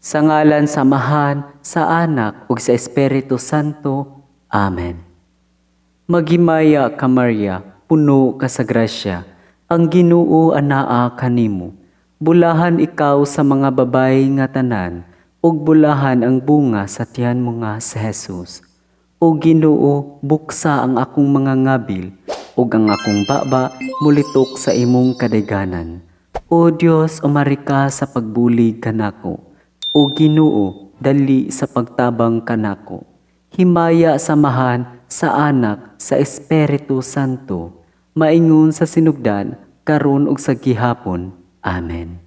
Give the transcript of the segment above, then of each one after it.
Sa ngalan samahan, sa Anak, ug sa Espiritu Santo. Amen. Maghimaya ka Maria, puno ka sa grasya, ang Ginoo anaa kanimo. Bulahan ikaw sa mga babayi nga tanan, ug bulahan ang bunga sa tiyan mo nga si Jesus. O Ginoo, buksa ang akong mga ngabil, ug ang akong baba mulitok sa imong kadayganan. O Dios, umari ka sa pagbulig kanako. O Ginoo, dali sa pagtabang kanako. Himaya samahan sa Anak, sa Espiritu Santo, maingon sa sinugdan, karon ug sa gihapon. Amen.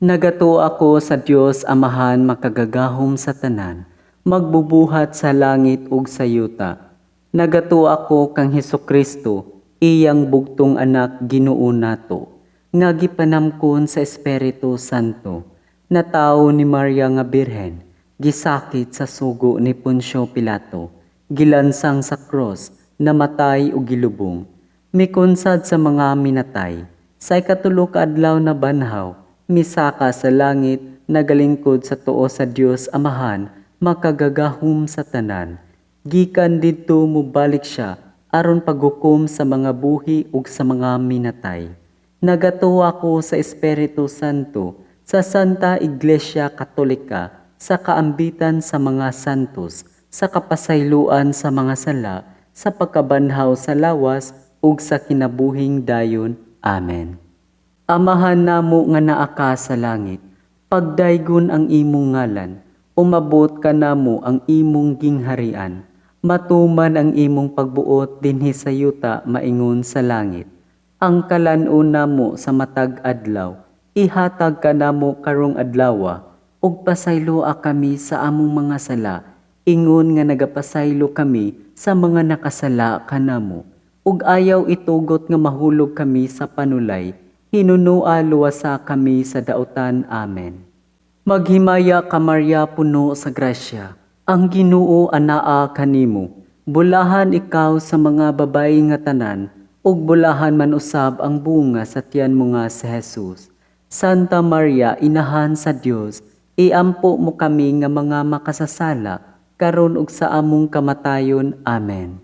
Nagato ako sa Dios Amahan makagagahom sa tanan, magbubuhat sa langit ug sa yuta. Nagato ako kang Hesukristo, iyang bugtong anak Ginoo nato, nga gipanamkon sa Espiritu Santo. Na tao ni Maria nga Birhen, gisakit sa sugo ni Poncio Pilato, gilansang sa cross, namatay o gilubong, mikonsad sa mga minatay, sa ikatulo ka adlaw na banhaw, misaka sa langit, nagalingkod sa tuo sa Dios Amahan, makagagahom sa tanan. Gikan didto mubalik siya, aron paghukom sa mga buhi ug sa mga minatay. Nagatuwa ko sa Espiritu Santo, sa Santa Iglesia Katolika, sa kaambitan sa mga santos, sa kapasayloan sa mga sala, sa pagkabanhaw sa lawas, ug sa kinabuhing dayon. Amen. Amahan namo nga naa ka sa langit, pagdaygon ang imong ngalan, umabot ka namo ang imong gingharian, matuman ang imong pagbuot dinhi sa yuta maingon sa langit. Ang kalan-on namo sa matag adlaw, ihatag ka namo karong adlawa, ug pasayloa kami sa among mga sala, ingon nga nagapasaylo kami sa mga nakasala kanamo. Ug ayaw itugot nga mahulog kami sa panulay, hinunua luwasa kami sa dautan. Amen. Maghimaya ka Maria, puno sa grasya, ang Ginoo anaa kanimo. Bulahan ikaw sa mga babayi nga tanan, ug bulahan man usab ang bunga sa tiyan mo nga si Jesus. Santa Maria, Inahan sa Dios, iampo mo kami nga mga makasasala, karon ug sa among kamatayon. Amen.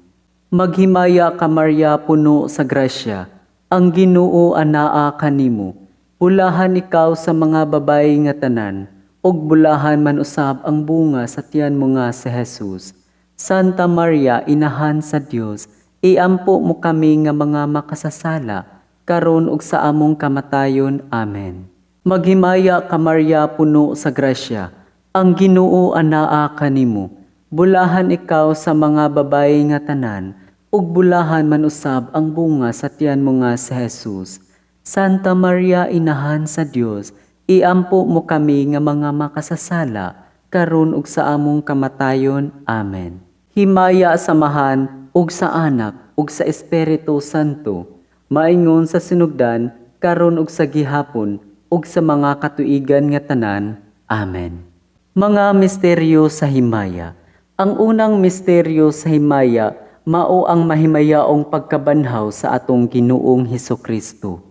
Maghimaya ka Maria, puno sa grasya, ang Ginoo anaa kanimo. Bulahan ikaw sa mga babayi nga tanan, ug bulahan man usab ang bunga sa tiyan mo nga si Jesus. Santa Maria, Inahan sa Dios, iampo mo kami nga mga makasasala, karon ug sa among kamatayon. Amen. Maghimaya ka Maria, puno sa grasya, ang Ginoo anaa kanimo. Bulahan ikaw sa mga babayi nga tanan, ug bulahan man usab ang bunga sa tiyan mo nga si Jesus. Santa Maria, Inahan sa Dios, iampo mo kami nga mga makasasala, karon ug sa among kamatayon. Amen. Himaya samahan ug sa Anak ug sa Espiritu Santo, maingon sa sinugdan, karon ug sa gihapon, ug sa mga katuigan nga tanan. Amen. Mga misteryo sa himaya. Ang unang misteryo sa himaya, mao ang mahimayaong pagkabanhaw sa atong Ginoong Hesukristo.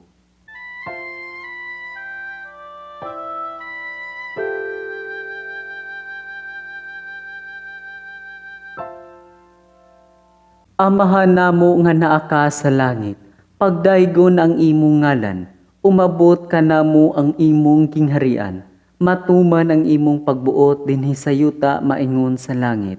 Amahan namo nga naa ka sa langit, pagdaygon ang imong ngalan, umabot ka namo ang imong gingharian, matuman ang imong pagbuot dinhi sa yuta maingon sa langit.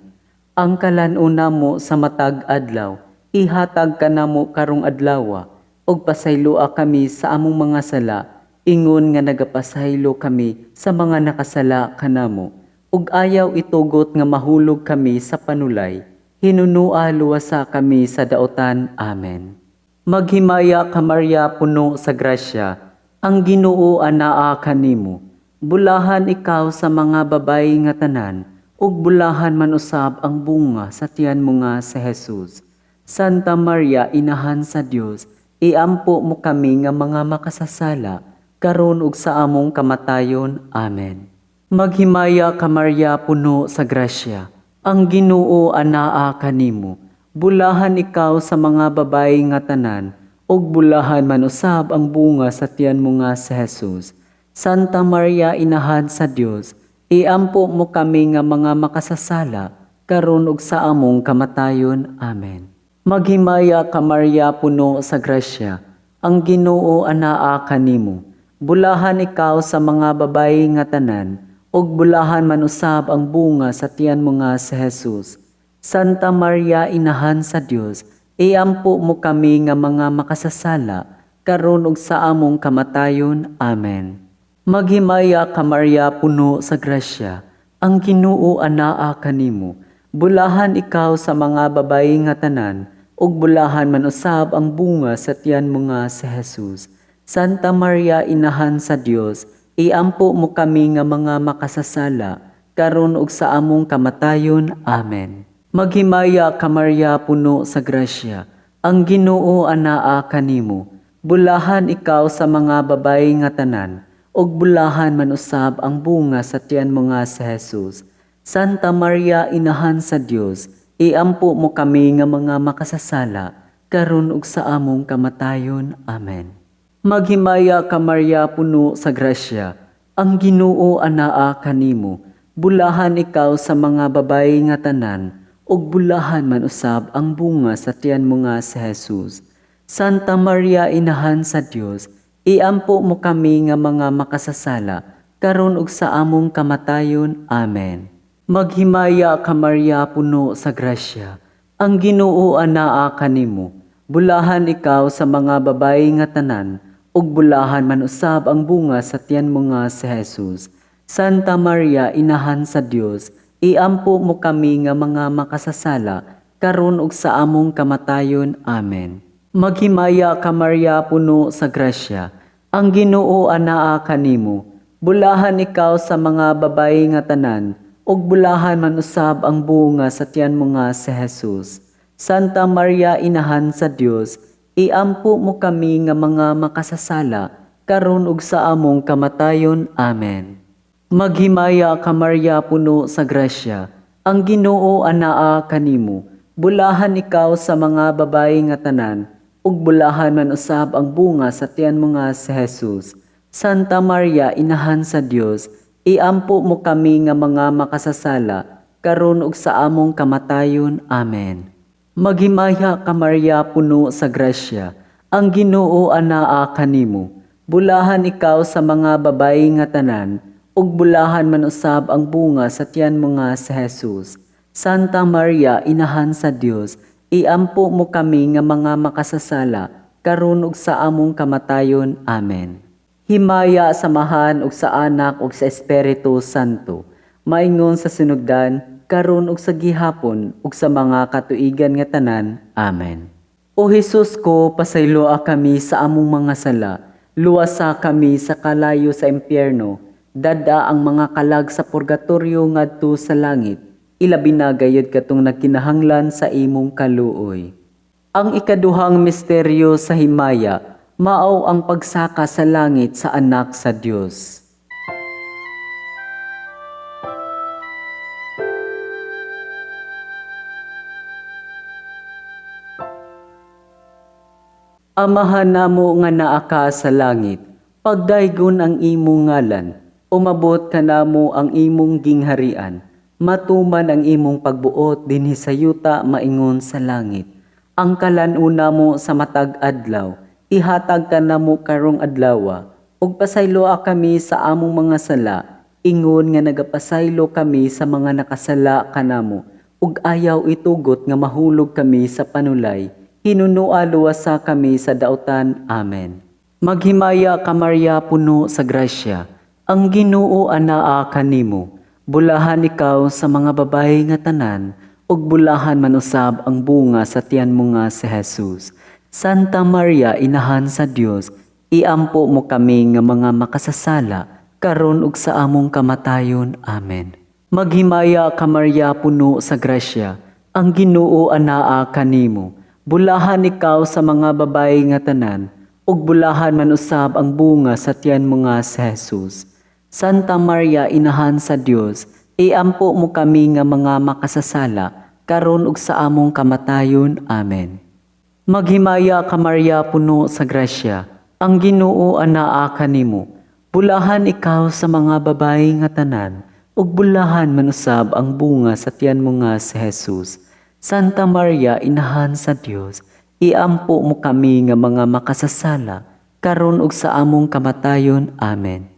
Ang kalan-on namo sa matag adlaw, ihatag ka namo karong adlawa, ug pasayloa kami sa among mga sala, ingon nga nagapasaylo kami sa mga nakasala kanamo, ug ayaw itugot nga mahulog kami sa panulay, hinunua luwasa kami sa dautan. Amen. Maghimaya ka Maria, puno sa grasya, ang Ginoo anaa kanimo. Bulahan ikaw sa mga babayi nga tanan, ug bulahan man usab ang bunga sa tiyan mo nga si Jesus. Santa Maria, Inahan sa Dios, iampo mo kami nga mga makasasala, karon ug sa among kamatayon. Amen. Maghimaya ka Maria, puno sa grasya, ang Ginoo anaa kanimo. Bulahan ikaw sa mga babayi nga tanan, ug bulahan man usab ang bunga sa tiyan mo nga si Jesus. Santa Maria, Inahan sa Dios, Iampo mo kami nga mga makasasala, karon ug sa among kamatayon. Amen. Maghimaya ka Maria, puno sa grasya, ang Ginoo anaa kanimo. Bulahan ikaw sa mga babayi nga tanan, ug bulahan man usab ang bunga sa tiyan mo nga si Jesus. Santa Maria, inahan sa Dios, iampo mo kami nga mga makasasala, karon ug sa among kamatayon. Amen. Maghimaya ka Maria, puno sa grasya, ang Ginoo anaa kanimo. Bulahan ikaw sa mga babayi nga tanan, ug bulahan man usab ang bunga sa tiyan mo nga si Jesus. Santa Maria, inahan sa Dios, iampo mo kami nga mga makasasala, karon ug sa among kamatayon. Amen. Maghimaya ka Maria, puno sa grasya, ang Ginoo anaa kanimo. Bulahan ikaw sa mga babayi nga tanan, ug bulahan man usab ang bunga sa tiyan mo nga si Jesus. Santa Maria, inahan sa Dios, iampo mo kami nga mga makasasala, karon ug sa among kamatayon. Amen. Maghimaya ka Maria, puno sa grasya, ang Ginoo anaa kanimo. Bulahan ikaw sa mga babayi nga tanan, ug bulahan man usab ang bunga sa tiyan mo nga si Jesus. Santa Maria, inahan sa Dios, iampo mo kami nga mga makasasala, karon ug sa among kamatayon. Amen. Maghimaya ka Maria, puno sa grasya, ang Ginoo anaa kanimo. Bulahan ikaw sa mga babayi nga tanan, ug bulahan man usab ang bunga sa tiyan mo nga si Jesus. Santa Maria, inahan sa Dios, iampo mo kami nga mga makasasala, karon ug sa among kamatayon. Amen. Maghimaya ka Maria, puno sa grasya, ang Ginoo anaa kanimo. Bulahan ikaw sa mga babayi nga tanan, ug bulahan man usab ang bunga sa tiyan mo nga si Jesus. Santa Maria, inahan sa Dios, iampo mo kami nga mga makasasala, karon ug sa among kamatayon. Amen. Maghimaya ka Maria, puno sa grasya, ang Ginoo anaa kanimo. Bulahan ikaw sa mga babayi nga tanan, ug bulahan man usab ang bunga sa tiyan mo nga si Jesus. Santa Maria, inahan sa Dios, iampo mo kami nga mga makasasala, karon ug sa among kamatayon. Amen. Maghimaya ka Maria, puno sa grasya, ang Ginoo anaa kanimo. Bulahan ikaw sa mga babayi nga tanan, ug bulahan man usab ang bunga sa tiyan mo nga si Jesus. Santa Maria, inahan sa Dios, iampo mo kami nga mga makasasala, karon ug sa among kamatayon. Amen. Himaya samahan ug sa Anak ug sa Espiritu Santo, maingon sa sinugdan, karon ug sa gihapon ug sa mga katuigan nga tanan. Amen. O Hesus ko, pasayloa kami sa among mga sala, luwasa kami sa kalayo sa impyerno, dada ang mga kalag sa purgatorio ngadto sa langit, ilabi na gayud katong nagkinahanglan sa imong kaluoy. Ang ikaduhang misteryo sa himaya, mao ang pagsaka sa langit sa Anak sa Dios. Amahan namo nga naa ka sa langit, pagdaygon ang imong ngalan, umabot ka namo ang imong gingharian, matuman ang imong pagbuot dinhi sa yuta maingon sa langit. Ang kalan-una mo sa matag adlaw, ihatag ka namo karong adlawa, ug pasayloa kami sa among mga sala, ingon nga nagapasaylo kami sa mga nakasala kanamo, ug ayaw itugot nga mahulog kami sa panulay, hinunua luwasa kami sa dautan. Amen. Maghimaya ka Maria, puno sa grasya, ang Ginoo anaa kanimo. Bulahan ikaw sa mga babayi nga tanan, ug bulahan man usab ang bunga sa tiyan mo nga si Jesus. Santa Maria, inahan sa Dios, iampo mo kami nga mga makasasala, karon ug sa among kamatayon. Amen. Maghimaya ka Maria, puno sa grasya, ang Ginoo anaa kanimo. Bulahan ikaw sa mga babayi nga tanan, ug bulahan man usab ang bunga sa tiyan mo nga si Jesus. Santa Maria, inahan sa Dios, iampo mo kami nga mga makasasala, karon ug sa among kamatayon. Amen. Maghimaya ka Maria, puno sa grasya, ang Ginoo anaa kanimo. Bulahan ikaw sa mga babayi nga tanan, ug bulahan manusab ang bunga sa tiyan mo nga si Jesus. Santa Maria, Inahan sa Dios, iampo mo kami nga mga makasasala, karon ug sa among kamatayon. Amen.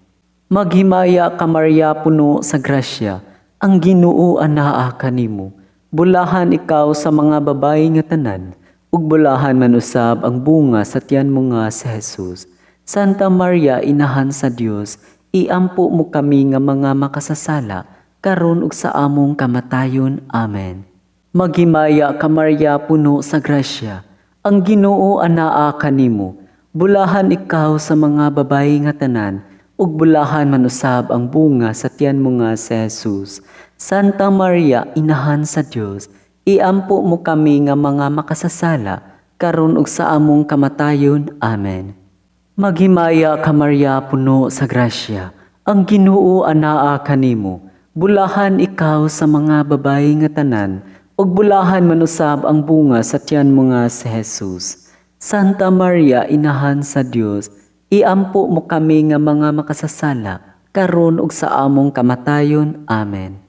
Maghimaya ka Maria, puno sa grasya, ang Ginoo anaa kanimo. Bulahan ikaw sa mga babayi nga tanan, ug bulahan manusab ang bunga sa tiyan mo nga si Jesus. Santa Maria, Inahan sa Dios, iampo mo kami nga mga makasasala, karon ug sa among kamatayon. Amen. Maghimaya ka Maria, puno sa grasya, ang Ginoo anaa kanimo. Bulahan ikaw sa mga babayi nga tanan, ug bulahan manusab ang bunga sa tiyan mo nga si Jesus. Santa Maria, Inahan sa Dios, iampo mo kami nga mga makasasala, karon ug sa among kamatayon. Amen. Maghimaya ka Maria, puno sa grasya, ang Ginoo anaa kanimo. Bulahan ikaw sa mga babayi nga tanan, ug bulahan manusab ang bunga sa tiyan mo nga si Jesus. Santa Maria, Inahan sa Dios, iampo mo kami nga mga makasasala, karon ug sa among kamatayon. Amen.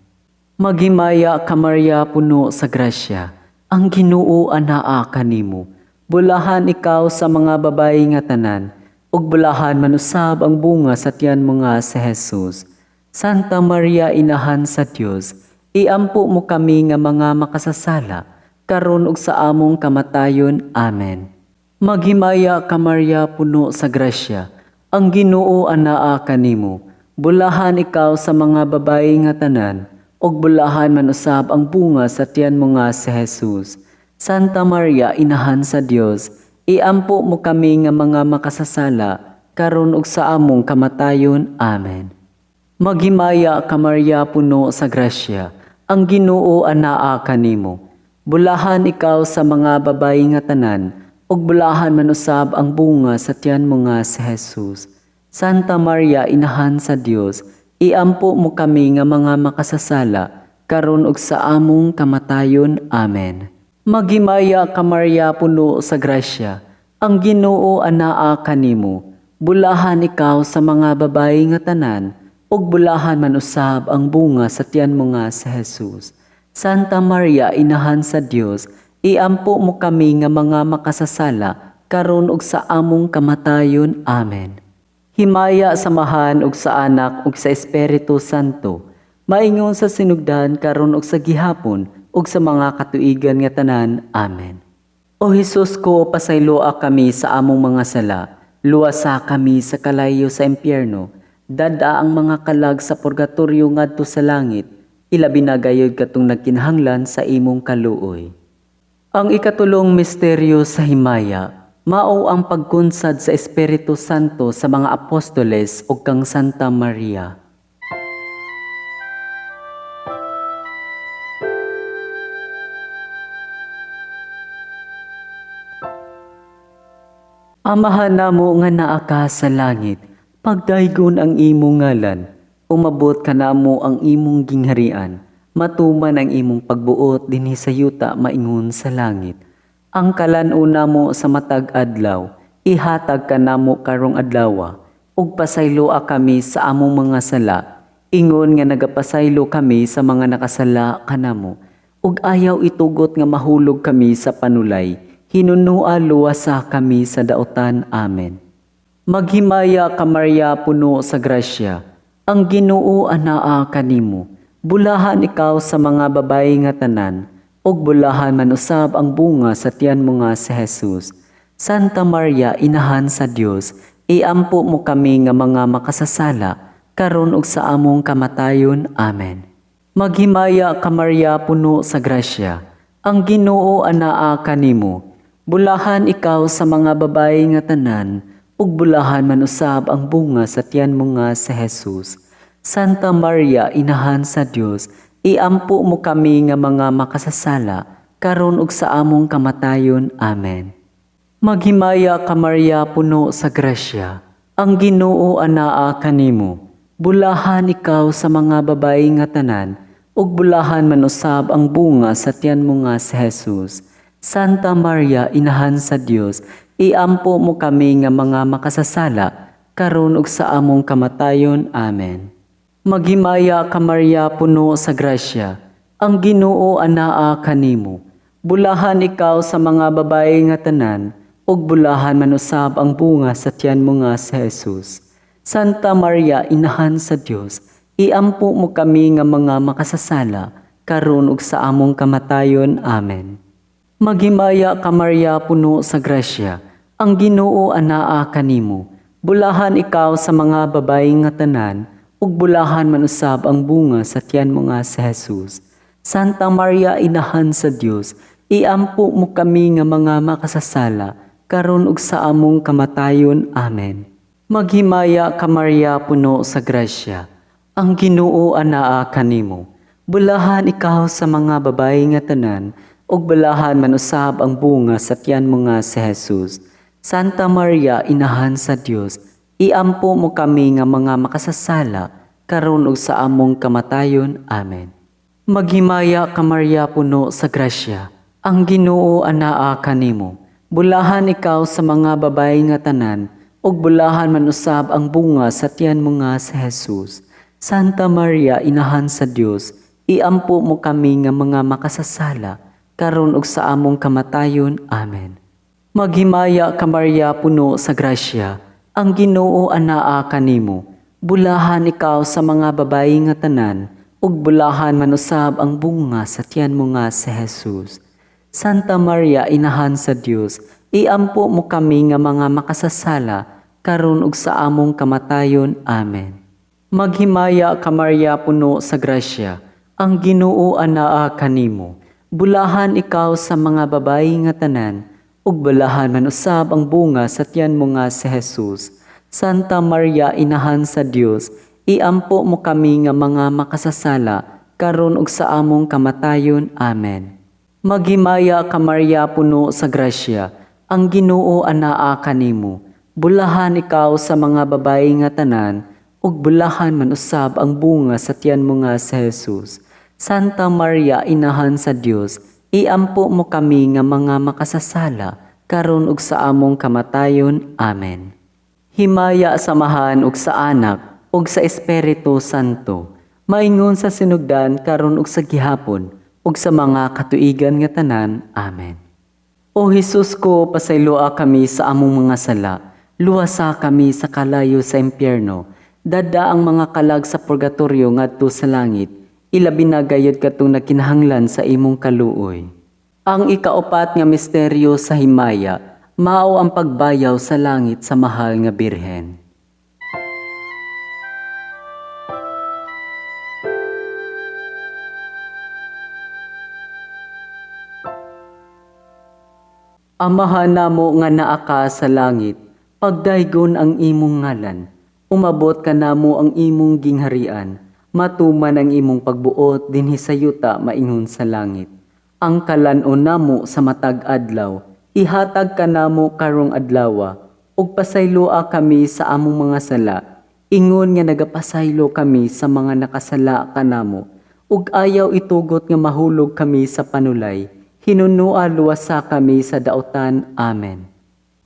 Maghimaya ka Maria, puno sa grasya, ang Ginoo anaa kanimo. Bulahan ikaw sa mga babayi nga tanan, ug bulahan manusab ang bunga sa tiyan mo nga si Jesus. Santa Maria, Inahan sa Dios, iampo mo kami nga mga makasasala, karon ug sa among kamatayon. Amen. Maghimaya ka Maria, puno sa grasya, ang Ginoo anaa kanimo. Bulahan ikaw sa mga babayi nga tanan, ug bulahan manusab ang bunga sa tiyan mo nga si Jesus. Santa Maria, Inahan sa Dios, iampo mo kami nga mga makasasala, karon ug sa among kamatayon. Amen. Maghimaya ka Maria, puno sa grasya, ang Ginoo anaa kanimo. Bulahan ikaw sa mga babayi nga tanan, ug bulahan manusab ang bunga sa tiyan mo nga si Jesus. Santa Maria, Inahan sa Dios, iampo mo kami nga mga makasasala, karon ug sa among kamatayon. Amen. Maghimaya ka Maria, puno sa grasya, ang Ginoo anaa kanimo. Bulahan ikaw sa mga babayi nga tanan, ug bulahan manusab ang bunga sa tiyan mo nga si Jesus. Santa Maria, Inahan sa Dios, iampo mo kami nga mga makasasala, karon ug sa among kamatayon. Amen. Himaya samahan ug sa Anak ug sa Espiritu Santo, maingon sa sinugdan karon ug sa gihapon ug sa mga katuigan nga tanan. Amen. O Hesus ko, pasayloa kami sa among mga sala, luwasa kami sa kalayo sa impyerno, dada ang mga kalag sa purgatoryo ngadto sa langit, ilabi na gayud katong nagkinahanglan sa imong kaluoy. Ang ikatulong misteryo sa himaya, mao ang pagkunsad sa Espiritu Santo sa mga apostoles ug kang Santa Maria. Amahan namo nga naa ka sa langit, pagdaygon ang imong ngalan, umabot ka namo ang imong gingharian. Matuman ang imong pagbuot dinhi sa yuta maingon sa langit. Ang kalan-una mo sa matag adlaw, ihatag ka namo karong adlawa, ug pasayloa kami sa among mga sala, ingon nga nagapasaylo kami sa mga nakasala kanamo, ug ayaw itugot nga mahulog kami sa panulay, hinunua luwasa kami sa daotan. Amen. Maghimaya ka Maria, puno sa grasya, ang Ginoo anaa kanimo. Bulahan ikaw sa mga babayi nga tanan, ug bulahan manusab ang bunga sa tiyan mo nga si Jesus. Santa Maria, Inahan sa Dios, iampo mo kami nga mga makasasala, karon ug sa among kamatayon. Amen. Maghimaya ka Maria, puno sa grasya, ang Ginoo anaa kanimo. Bulahan ikaw sa mga babayi nga tanan, ug bulahan manusab ang bunga sa tiyan mo nga si Jesus. Santa Maria, Inahan sa Dios, iampo mo kami nga mga makasasala, karon ug sa among kamatayon. Amen. Maghimaya ka Maria, puno sa grasya, ang Ginoo anaa kanimo. Bulahan ikaw sa mga babayi nga tanan, ug bulahan manusab ang bunga sa tiyan mo nga si Jesus. Santa Maria, Inahan sa Dios, iampo mo kami nga mga makasasala, karon ug sa among kamatayon. Amen. Maghimaya ka Maria puno sa grasya, ang Ginoo anaa kanimo. Bulahan ikaw sa mga babae nga tanan, ug bulahan man usab ang bunga sa tiyan mo nga si Jesus. Santa Maria, inahan sa Dios, iampo mo kami nga mga makasasala, karon ug sa among kamatayon. Amen. Maghimaya ka Maria puno sa grasya, ang Ginoo anaa kanimo. Bulahan ikaw sa mga babae nga tanan, ug bulahan man usab ang bunga sa tiyan mo nga si Jesus. Santa Maria, inahan sa Dios, iampo mo kami nga mga makasasala, karon ug sa among kamatayon. Amen. Maghimaya ka Maria puno sa grasya, ang Ginoo anaa kanimo. Bulahan ikaw sa mga babae nga tanan, ug bulahan man usab ang bunga sa tiyan mo nga si Jesus. Santa Maria, inahan sa Dios, iampo mo kami nga mga makasasala, karon ug sa among kamatayon. Amen. Maghimaya ka Maria puno sa grasya, ang Ginoo anaa kanimo. Bulahan ikaw sa mga babae nga tanan, ug bulahan man usab ang bunga sa tiyan mo nga si Jesus. Santa Maria, inahan sa Dios, iampo mo kami nga mga makasasala, karon ug sa among kamatayon. Amen. Maghimaya ka Maria puno sa grasya, ang Ginoo anaa kanimo. Bulahan ikaw sa mga babae nga tanan, ug bulahan man usab ang bunga sa tiyan mo nga si Jesus. Santa Maria, inahan sa Dios, iampo mo kami nga mga makasasala, karon ug sa among kamatayon. Amen. Maghimaya ka Maria puno sa grasya, ang Ginoo anaa kanimo. Bulahan ikaw sa mga babae nga tanan, ug bulahan man usab ang bunga sa tiyan mo nga si Jesus. Santa Maria, inahan sa Dios, iampo mo kami nga mga makasasala, karon ug sa among kamatayon. Amen. Maghimaya ka Maria puno sa grasya, ang Ginoo anaa kanimo. Bulahan ikaw sa mga babae nga tanan, ug bulahan man usab ang bunga sa tiyan mo nga si Jesus. Santa Maria, inahan sa Dios, iampo mo kami nga mga makasasala, karon ug sa among kamatayon. Amen. Himaya samahan ug sa Anak ug sa Espiritu Santo, maingon sa sinugdan karon ug sa gihapon, ug sa mga katuigan nga tanan. Amen. O Hesus ko, pasayloa kami sa among mga sala, luwasa kami sa kalayo sa impyerno, dada ang mga kalag sa purgatorio ngadto sa langit, ilabi na gayud katong nagkinahanglan sa imong kaluoy. Ang ikaapat nga misteryo sa himaya, mao ang pagbayaw sa langit sa mahal nga birhen. Amahan namo nga naa ka sa langit, pagdaygon ang imong ngalan, umabot ka namo ang imong gingharian, matuman ang imong pagbuot dinhi sa yuta maingon sa langit. Ang kalan-on namo sa matag adlaw, ihatag ka namo karong adlawa, ug pasayloa kami sa among mga sala, ingon nga nagapasaylo kami sa mga nakasala kanamo, ug ayaw itugot nga mahulog kami sa panulay, hinunua luwasa kami sa daotan. Amen.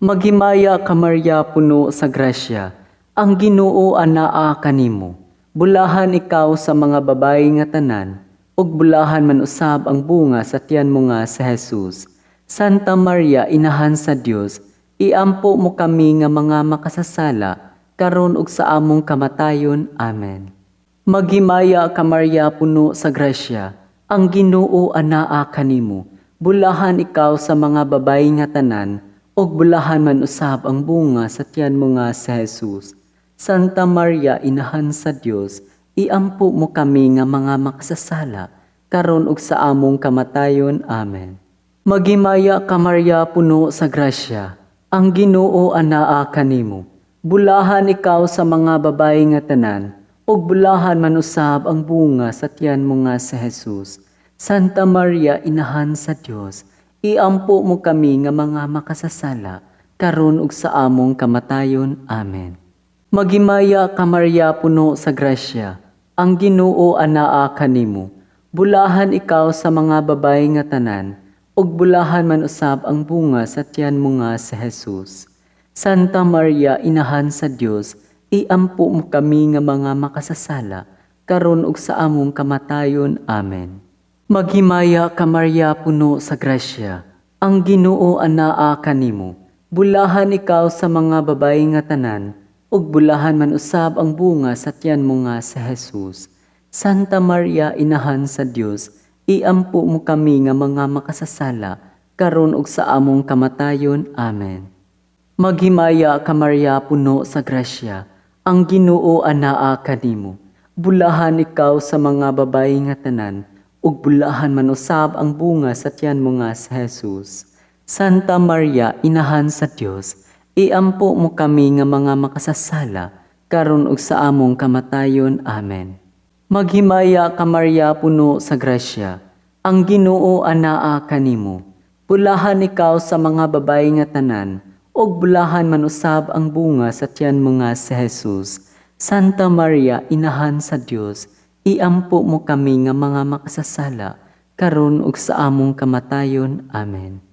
Maghimaya ka Maria puno sa grasya, ang Ginoo anaa kanimo. Bulahan ikaw sa mga babae nga tanan, ug bulahan man usab ang bunga sa tiyan mo nga si Jesus. Santa Maria, inahan sa Dios, iampo mo kami nga mga makasasala, karon ug sa among kamatayon. Amen. Maghimaya ka Maria puno sa grasya, ang Ginoo anaa kanimo. Bulahan ikaw sa mga babae nga tanan, ug bulahan man usab ang bunga sa tiyan mo nga si Jesus. Santa Maria, inahan sa Dios, iampo mo kami nga mga makasasala, karon ug sa among kamatayon. Amen. Maghimaya ka Maria puno sa grasya, ang Ginoo anaa kanimo. Bulahan ikaw sa mga babae nga tanan, ug bulahan man usab ang bunga sa tiyan mo nga si Jesus. Santa Maria, inahan sa Dios, iampo mo kami nga mga makasasala, karon ug sa among kamatayon. Amen. Maghimaya ka Maria puno sa grasya, ang Ginoo anaa kanimo. Bulahan ikaw sa mga babae nga tanan, ug bulahan man usab ang bunga sa tiyan mo nga si Jesus. Santa Maria, inahan sa Dios, iampo mo kami nga mga makasasala, karon ug sa among kamatayon. Amen. Maghimaya ka Maria, puno sa grasya, ang Ginoo anaa kanimo. Bulahan ikaw sa mga babayi nga tanan, ug bulahan man usab ang bunga sa tiyan mo nga si Jesus. Santa Maria, inahan sa Dios, iampo mo kami nga mga makasasala, karon ug sa among kamatayon. Amen. Maghimaya ka Maria, puno sa grasya, ang Ginoo anaa kanimo. Bulahan ikaw sa mga babayi nga tanan, ug bulahan man usab ang bunga sa tiyan mo nga si Jesus. Santa Maria, inahan sa Dios, iampo mo kami nga mga makasasala, karon ug sa among kamatayon. Amen. Maghimaya ka Maria, puno sa grasya, ang Ginoo anaa kanimo. Bulahan ikaw sa mga babayi nga tanan, ug bulahan man usab ang bunga sa tiyan mo nga si Jesus. Santa Maria, inahan sa Dios, iampo mo kami nga mga makasasala, karon ug sa among kamatayon. Amen.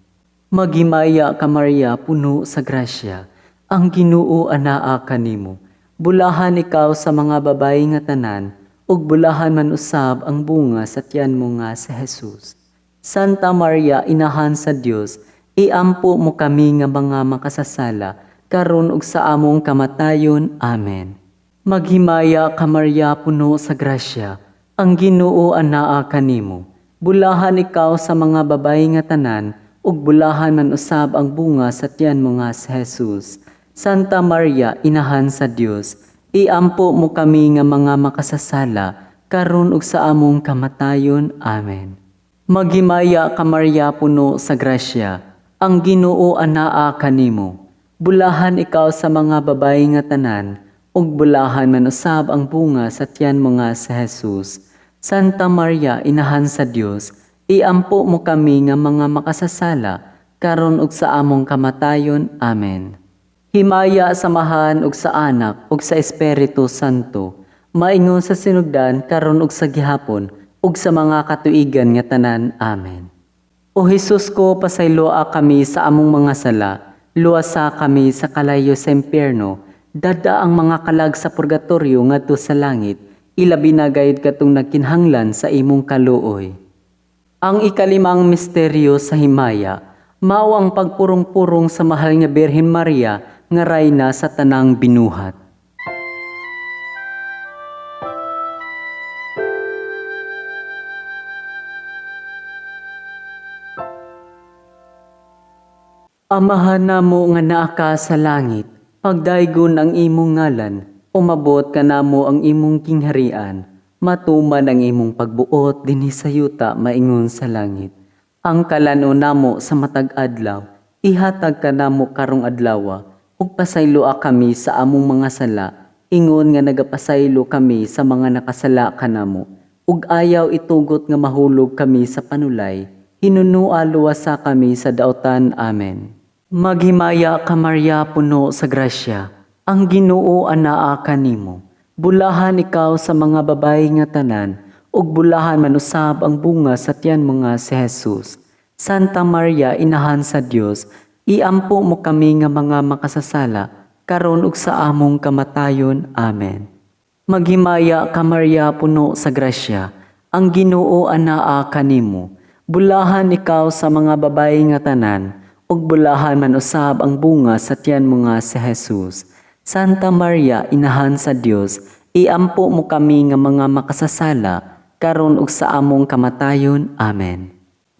Maghimaya ka Maria, puno sa grasya, ang Ginoo anaa kanimo. Bulahan ikaw sa mga babayi nga tanan, ug bulahan man usab ang bunga sa tiyan mo nga si Jesus. Santa Maria, inahan sa Dios, iampo mo kami nga mga makasasala, karon ug sa among kamatayon. Amen. Maghimaya ka Maria, puno sa grasya, ang Ginoo anaa kanimo. Bulahan ikaw sa mga babayi nga tanan, ug bulahan man usab ang bunga sa tiyan mo nga si Jesus. Santa Maria, inahan sa Dios, iampo mo kami nga mga makasasala, karon ug sa among kamatayon. Amen. Maghimaya ka Maria, puno sa grasya, ang Ginoo anaa kanimo. Bulahan ikaw sa mga babayi nga tanan, ug bulahan man usab ang bunga sa tiyan mo nga si Jesus. Santa Maria, inahan sa Dios, iampo mo kami nga mga makasasala, karon ug sa among kamatayon. Amen. Himaya samahan ug sa Anak ug sa Espiritu Santo, maingon sa sinugdan karon ug sa gihapon ug sa mga katuigan nga tanan. Amen. O Hesus ko, pasayloa kami sa among mga sala, luwasa kami sa kalayo sa impyerno, dada ang mga kalag sa purgatorio ngadto sa langit, ilabi na gayud katong nagkinhanglan sa imong kaluoy. Ang ikalimang misteryo sa himaya, mao ang pagpurong-purong sa mahal nga Birhen Maria nga rayna sa tanang binuhat. Amahan namo nga naa ka sa langit, pagdaygon ang imong ngalan, umabot ka namo ang imong kingharian, matuman ang imong pagbuot dinhi sa yuta maingon sa langit. Ang kalano namo sa matag adlaw, ihatag ka namo karong adlaw, ug pasayloa kami sa among mga sala, ingon nga nagapasaylo kami sa mga nakasala kanamo, ug ayaw itugot nga mahulog kami sa panulay, hinunua luwasa kami sa daotan. Amen. Maghimaya ka Maria, puno sa grasya, ang Ginoo anaa kanimo. Bulahan ikaw sa mga babayi nga tanan, ug bulahan man usab ang bunga sa tiyan mo nga si Jesus. Santa Maria, inahan sa Dios, iampo mo kami nga mga makasasala, karon ug sa among kamatayon. Amen. Maghimaya ka Maria, puno sa grasya, ang Ginoo anaa kanimo. Bulahan ikaw sa mga babayi nga tanan, ug bulahan man usab ang bunga sa tiyan mo nga si Jesus. Santa Maria, inahan sa Dios, iampo mo kami nga mga makasasala, karon ug sa among kamatayon. Amen.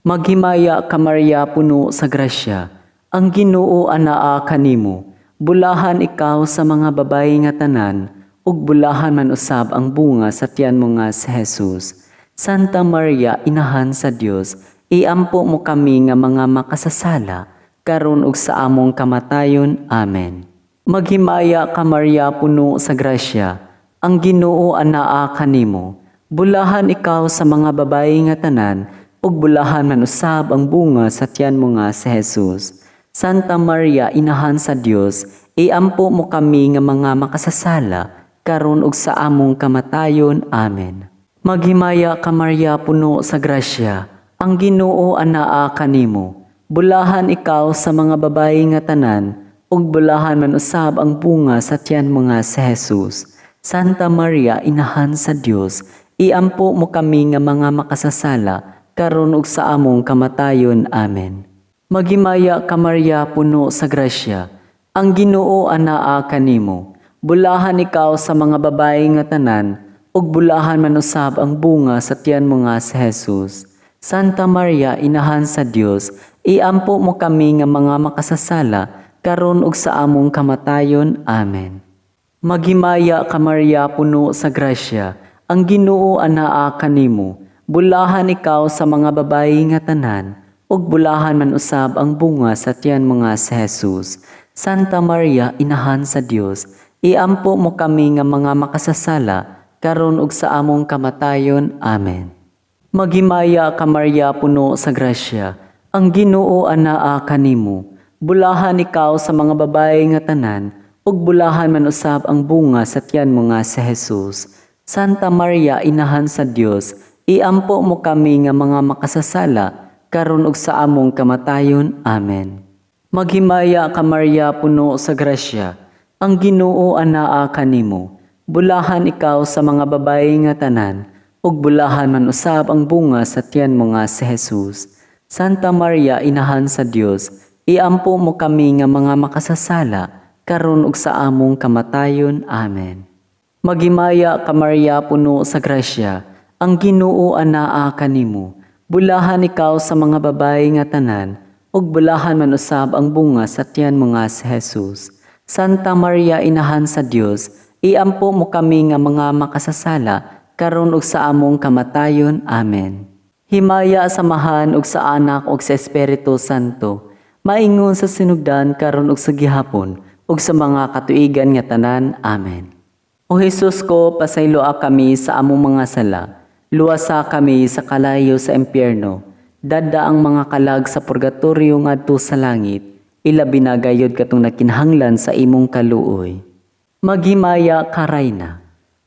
Maghimaya ka Maria, puno sa grasya, ang Ginoo anaa kanimo. Bulahan ikaw sa mga babayi nga tanan, ug bulahan man usab ang bunga sa tiyan mo nga si Jesus. Santa Maria, inahan sa Dios, iampo mo kami nga mga makasasala, karon ug sa among kamatayon. Amen. Maghimaya ka Maria, puno sa grasya, ang Ginoo anaa kanimo. Bulahan ikaw sa mga babayi nga tanan, ug bulahan man usab ang bunga sa tiyan mo nga si Jesus. Santa Maria, inahan sa Dios, iampo mo kami nga mga makasasala, karon ug sa among kamatayon. Amen. Maghimaya ka Maria, puno sa grasya, ang Ginoo anaa kanimo. Bulahan ikaw sa mga babayi nga tanan, ug bulahan man usab ang bunga sa tiyan mo nga si Jesus. Santa Maria, Inahan sa Dios, iampo mo kami nga mga makasasala, karon ug sa among kamatayon. Amen. Maghimaya ka Maria, puno sa grasya, ang Ginoo anaa kanimo. Bulahan ikaw sa mga babae nga tanan, ug bulahan man usab ang bunga sa tiyan mo nga si Jesus. Santa Maria, Inahan sa Dios, iampo mo kami nga mga makasasala, karon ug sa among kamatayon. Amen. Maghimaya ka Maria, puno sa grasya, ang Ginoo anaa kanimo. Bulahan ikaw sa mga babae nga tanan, ug bulahan man usab ang bunga sa tiyan mo nga si Jesus. Santa Maria, Inahan sa Dios, iampo mo kami nga mga makasasala, karon ug sa among kamatayon. Amen. Maghimaya ka Maria, puno sa grasya, ang Ginoo anaa kanimo. Bulahan ikaw sa mga babae nga tanan, ug bulahan man usab ang bunga sa tiyan mo nga si Jesus. Santa Maria, Inahan sa Dios, iampo mo kami nga mga makasasala, karon ug sa among kamatayon. Amen. Maghimaya ka Maria, puno sa grasya, ang Ginoo anaa kanimo. Bulahan ikaw sa mga babae nga tanan, ug bulahan man usab ang bunga sa tiyan mo nga si Jesus. Santa Maria, Inahan sa Dios, iampo mo kami nga mga makasasala, karon ug sa among kamatayon. Amen. Maghimaya ka Maria, puno sa grasya, ang Ginoo anaa kanimo. Bulahan ikaw sa mga babae nga tanan, ug bulahan man usab ang bunga sa tiyan mo nga si Jesus. Santa Maria, Inahan sa Dios, iampo mo kami nga mga makasasala, karon ug sa among kamatayon. Amen. Himaya samahan ug sa Anak ug sa Espiritu Santo, maingon sa sinugdan karon ug sa gihapon, ug sa mga katuigan nga tanan. Amen. O Jesus ko, pasayloa kami sa among mga sala, luwasa kami sa kalayo sa impyerno, dada ang mga kalag sa purgatorio ngadto sa langit, ilabi na gayud katong nakinahanglan sa imong kaluoy. Maghimaya ka Rayna,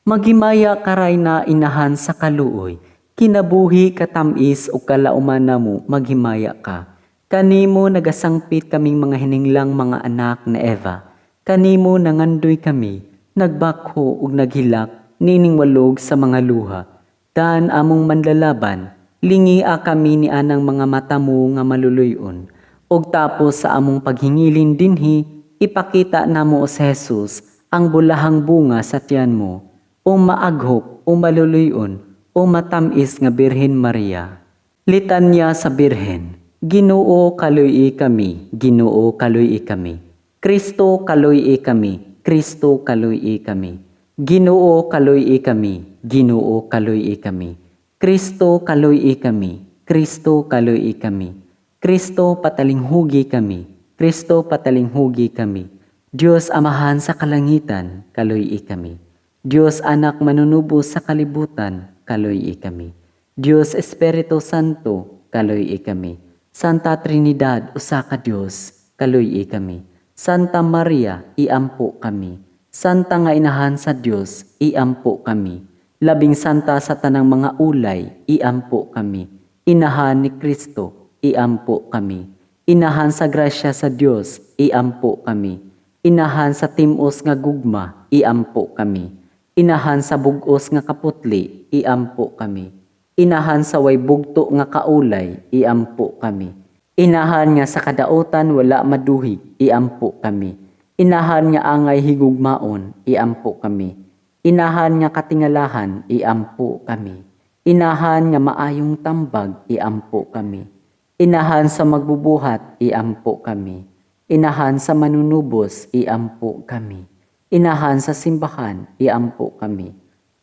maghimaya ka Rayna, Inahan sa kaluoy, kinabuhi katamis ug kalauman namo, maghimaya ka. Kanimo nagasangpit kaming mga hininglang mga anak na Eva. Kanimo nangandoy kami, nagbakho ug naghilak, nining walog sa mga luha. Daan among manlalaban, lingia kami ni anang mga mata mo nga maluluyon. Ug tapos sa among paghingilin dinhi, ipakita namo sa Jesus ang bulahang bunga sa tiyan mo, o maaghok, o maluluyon, o matamis nga Birhen Maria. Litanya sa Birhen. Ginoo kaluy kami, Ginoo kaluy kami. Kristo kaluy kami, Kristo kaluy kami. Ginoo kaluy kami, Ginoo kaluy kami. Kristo kaluy kami, Kristo kaluy kami. Kristo patalinghugi kami, Kristo patalinghugi kami. Dios Amahan sa kalangitan, kaluy kami. Dios Anak manunubo sa kalibutan, kaluy kami. Dios Espiritu Santo, kaluy kami. Santa Trinidad, usa ka Dios, kaluy kami. Santa Maria, iampo kami. Santa nga Inahan sa Dios, iampo kami. Labing santa sa tanang mga ulay, iampo kami. Inahan ni Kristo, iampo kami. Inahan sa grasya sa Dios, iampo kami. Inahan sa timos nga gugma, iampo kami. Inahan sa bugos nga kaputli, iampo kami. Inahan sa way bugto nga kaulay, iampo kami. Inahan nga sa kadautan wala maduhig, iampo kami. Inahan nga angay higugmaon, iampo kami. Inahan nga katingalahan, iampo kami. Inahan nga maayong tambag, iampo kami. Inahan sa magbubuhat, iampo kami. Inahan sa manunubos, iampo kami. Inahan sa simbahan, iampo kami.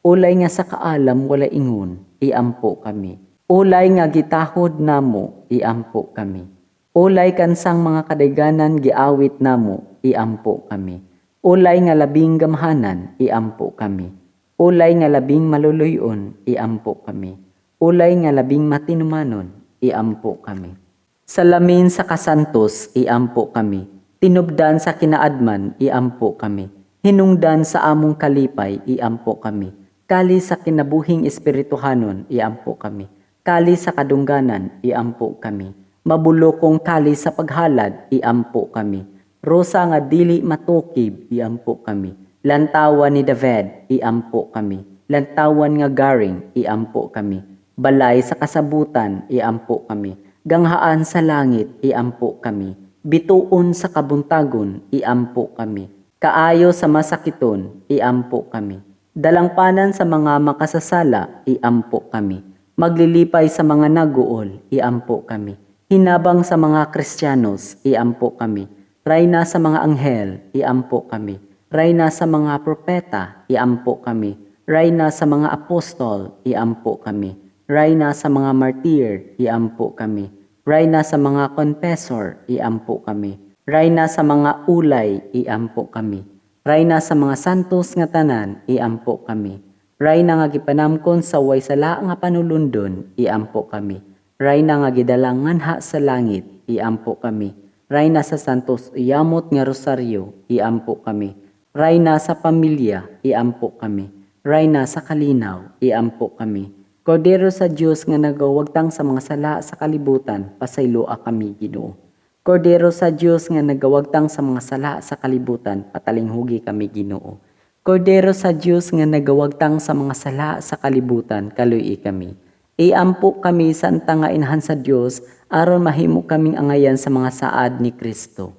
Ulay nga sa kaalam wala ingon, iampo kami. Ulay nga gitahod namo, iampo kami. Ulay kansang mga kadayganan giawit namo, iampo kami. Ulay nga labing gamhanan, iampo kami. Ulay nga labing maluluyon, iampo kami. Ulay nga labing matinumanon, iampo kami. Salamin sa kasantos, iampo kami. Tinubdan sa kinaadman, iampo kami. Hinungdan sa among kalipay, iampo kami. Kali sa kinabuhing espirituhanon, iampo kami. Kali sa kadungganan, iampo kami. Mabulokong kali sa paghalad, iampo kami. Rosa nga dili matukib, iampo kami. Lantawan ni David, iampo kami. Lantawan nga garing, iampo kami. Balay sa kasabutan, iampo kami. Ganghaan sa langit, iampo kami. Bituon sa kabuntagon, iampo kami. Kaayo sa masakiton, iampo kami. Dalangpanan sa mga makasasala, iampo kami. Maglilipay sa mga naguol, iampo kami. Hinabang sa mga Kristiyanos, iampo kami. Rayna sa mga anghel, iampo kami. Rayna sa mga propeta, iampo kami. Rayna sa mga apostol, iampo kami. Rayna sa mga martir, iampo kami. Rayna sa mga confessor, iampo kami. Rayna sa mga ulay, iampo kami. Rayna sa mga santos nga tanan, iampo kami. Rayna nga gipanamkon sa way sala nga panulundon, iampo kami. Rayna nga gidalangan ha sa langit, iampo kami. Rayna sa santos iyamot nga rosaryo, iampo kami. Rayna sa pamilya, iampo kami. Rayna sa kalinaw, iampo kami. Kordero sa Dios nga nagawagtang sa mga sala sa kalibutan, pasayloa kami, Ginoo. Kordero sa Dios nga nagawagtang sa mga sala sa kalibutan, patalinghugi kami, Ginoo. Kordero sa Dios nga nagawagtang sa mga sala sa kalibutan, kaluy kami. Iampo kami sa nga inahan sa Dios, aron mahimo kaming angayan sa mga saad ni Kristo.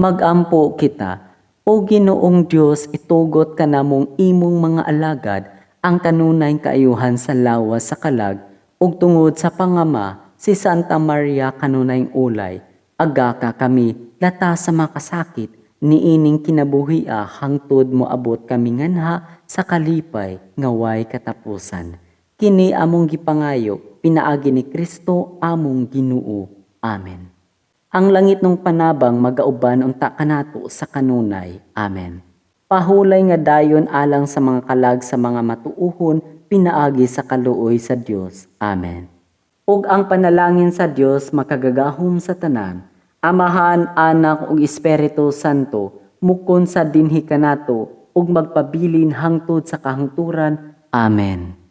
Magampo kita, o Ginoong Dios, itugot ka namong imong mga alagad, ang kanunay kaayuhan sa lawas sa kalag, ug tungod sa pangama, si Santa Maria kanunay ulay, aga ka kami, lata sa makasakit, niining kinabuhia hangtod mo abot kami nganha sa kalipay ngaway katapusan. Kini among gipangayo, pinaagi ni Kristo among Ginoo. Amen. Ang langit ng panabang magauban unta kanato sa kanunay. Amen. Pahulay nga dayon alang sa mga kalag sa mga matuuhon, pinaagi sa kaluoy sa Dios. Amen. Ug ang panalangin sa Dios makagagahom sa tanan, Amahan, Anak ug Espiritu Santo, mukon sa dinhi kanato ug magpabilin hangtod sa kahangturan. Amen.